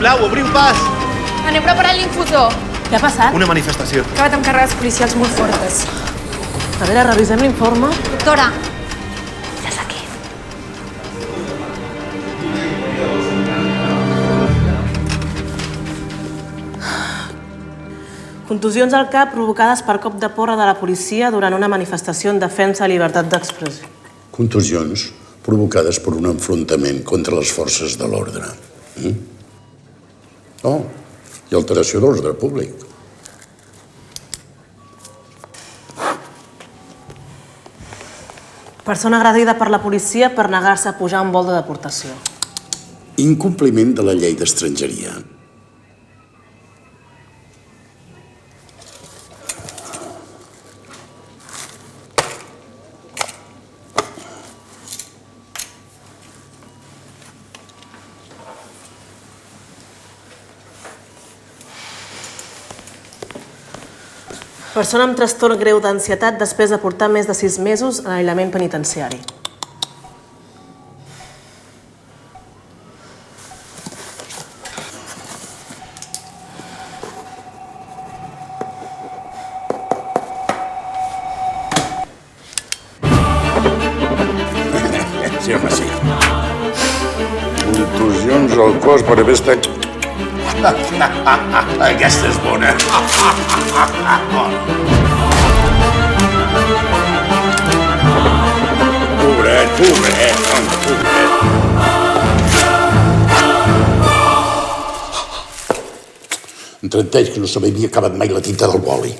Sisplau, obriu pas! Aneu preparant l'infusor. Què ha passat? Una manifestació. Ha acabat amb càrregues policials molt fortes. A veure, revisem l'informe. Doctora, ja és aquí. Contusions al cap provocades per cop de porra de la policia durant una manifestació en defensa de la llibertat d'expressió. Contusions provocades per un enfrontament contra les forces de l'ordre. Oh, i alteració de l'ordre públic. Persona agredida per la policia per negar-se a pujar a un vol de deportació. Incompliment de la llei d'estrangeria. Persona amb trastorn greu d'ansietat després de portar més de 6 mesos en aïllament penitenciari. Sí, home, sí. Contusions al cos per haver estat... Aquesta és bona. Pobret, pobret, home, pobret. Em trenteix que no se m'havia acabat mai la tinta del boli.